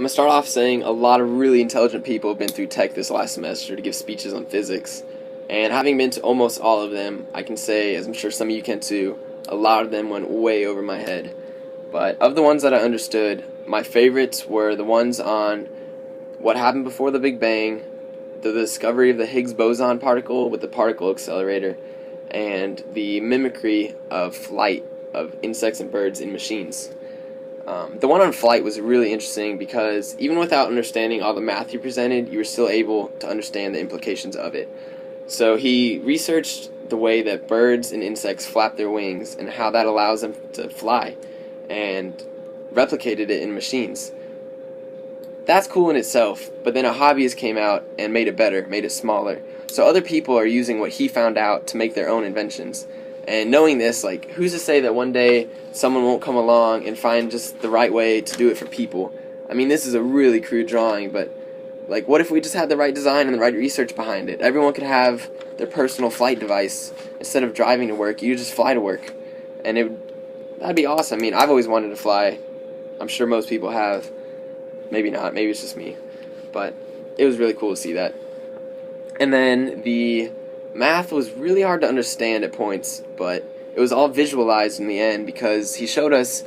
I'm going to start off saying a lot of really intelligent people have been through tech this last semester to give speeches on physics. And having been to almost all of them, I can say, as I'm sure some of you can too, a lot of them went way over my head. But of the ones that I understood, my favorites were the ones on what happened before the Big Bang, the discovery of the Higgs boson particle with the particle accelerator, and the mimicry of flight of insects and birds in machines. The one on flight was really interesting because even without understanding all the math he presented, you were still able to understand the implications of it. So he researched the way that birds and insects flap their wings and how that allows them to fly, and replicated it in machines. That's cool in itself, but then a hobbyist came out and made it better, made it smaller. So other people are using what he found out to make their own inventions. And knowing this, like, who's to say that one day someone won't come along and find just the right way to do it for people? I mean, this is a really crude drawing, but, like, what if we just had the right design and the right research behind it? Everyone could have their personal flight device. Instead of driving to work, you just fly to work. And that'd be awesome. I mean, I've always wanted to fly. I'm sure most people have. Maybe not. Maybe it's just me. But it was really cool to see that. And then the math was really hard to understand at points, but it was all visualized in the end because he showed us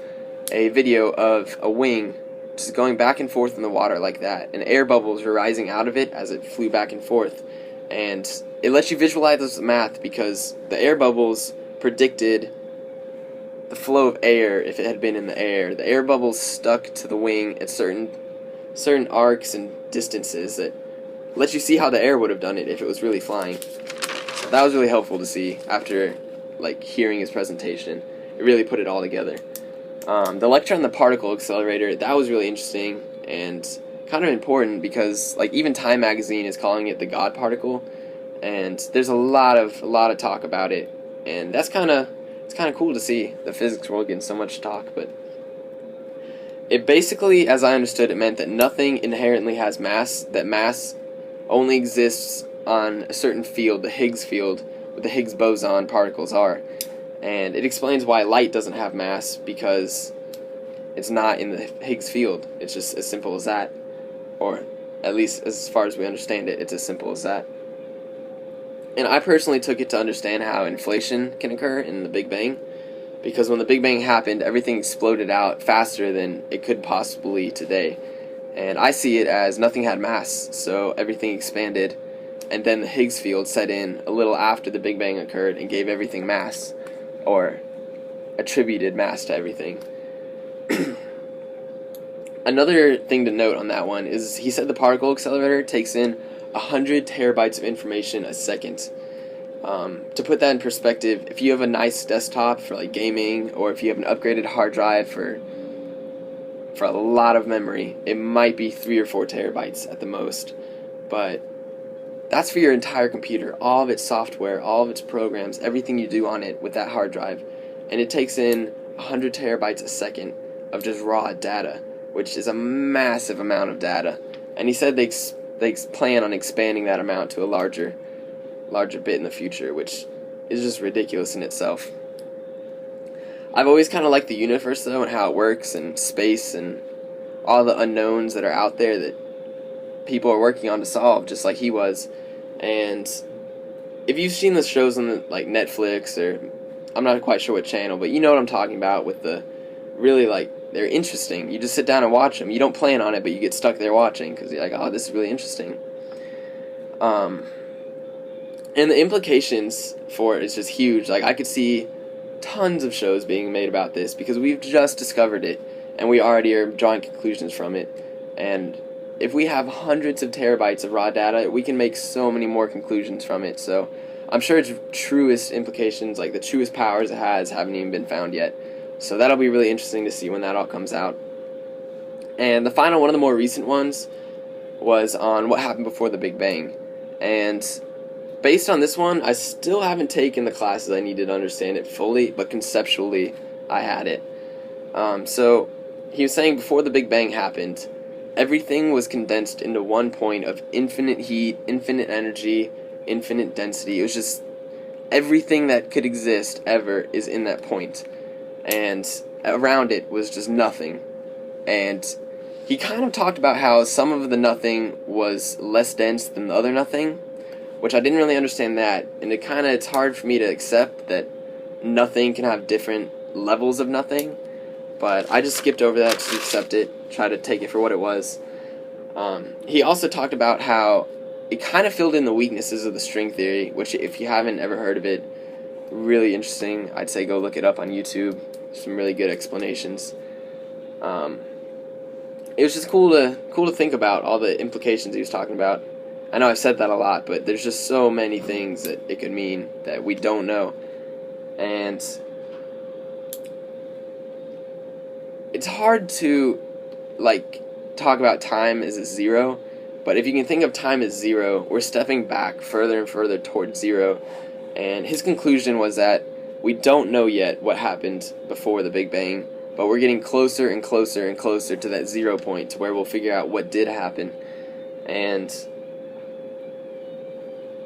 a video of a wing just going back and forth in the water like that, and air bubbles were rising out of it as it flew back and forth. And it lets you visualize this math because the air bubbles predicted the flow of air if it had been in the air. The air bubbles stuck to the wing at certain arcs and distances that let you see how the air would have done it if it was really flying. That was really helpful to see after, like, hearing his presentation. It really put it all together. The lecture on the particle accelerator, that was really interesting and kind of important because, like, even Time magazine is calling it the God particle, and there's a lot of talk about it, and it's kind of cool to see the physics world getting so much talk. But it basically, as I understood it, meant that nothing inherently has mass, that mass only exists on a certain field, the Higgs field, where the Higgs boson particles are. And it explains why light doesn't have mass, because it's not in the Higgs field. It's just as simple as that. Or at least as far as we understand it, it's as simple as that. And I personally took it to understand how inflation can occur in the Big Bang, because when the Big Bang happened, everything exploded out faster than it could possibly today. And I see it as nothing had mass, so everything expanded, and then the Higgs field set in a little after the Big Bang occurred and gave everything mass, or attributed mass to everything. Another thing to note on that one is he said the particle accelerator takes in 100 terabytes of information a second. To put that in perspective, if you have a nice desktop for, like, gaming, or if you have an upgraded hard drive for a lot of memory, it might be 3 or 4 terabytes at the most. But that's for your entire computer, all of its software, all of its programs, everything you do on it with that hard drive. And it takes in 100 terabytes a second of just raw data, which is a massive amount of data. And he said they plan on expanding that amount to a larger bit in the future, which is just ridiculous in itself. I've always kind of liked the universe, though, and how it works, and space, and all the unknowns that are out there that people are working on to solve, just like he was. And if you've seen the shows on like Netflix, or I'm not quite sure what channel, but you know what I'm talking about, with the really, like, they're interesting. You just sit down and watch them. You don't plan on it, but you get stuck there watching because you're like, oh, this is really interesting. And the implications for it is just huge. Like, I could see tons of shows being made about this because we've just discovered it and we already are drawing conclusions from it. And if we have hundreds of terabytes of raw data, we can make so many more conclusions from it. So I'm sure its truest implications, like the truest powers it has, haven't even been found yet. So that'll be really interesting to see when that all comes out. And the final one of the more recent ones was on what happened before the Big Bang. And based on this one, I still haven't taken the classes I needed to understand it fully, but conceptually, I had it. So he was saying before the Big Bang happened, everything was condensed into one point of infinite heat, infinite energy, infinite density. It was just everything that could exist ever is in that point. And around it was just nothing. And he kind of talked about how some of the nothing was less dense than the other nothing, which I didn't really understand that, and it's hard for me to accept that nothing can have different levels of nothing, but I just skipped over that to accept it, try to take it for what it was. He also talked about how it kind of filled in the weaknesses of the string theory, which, if you haven't ever heard of it, really interesting. I'd say go look it up on YouTube. Some really good explanations. It was just cool to think about all the implications he was talking about. I know I've said that a lot, but there's just so many things that it could mean that we don't know. And it's hard to, like, talk about time as a zero, but if you can think of time as zero, we're stepping back further and further towards zero. And his conclusion was that we don't know yet what happened before the Big Bang, but we're getting closer and closer and closer to that 0 point, to where we'll figure out what did happen. And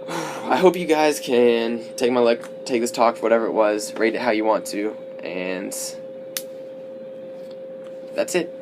I hope you guys can take this talk for whatever it was, rate it how you want to, and that's it.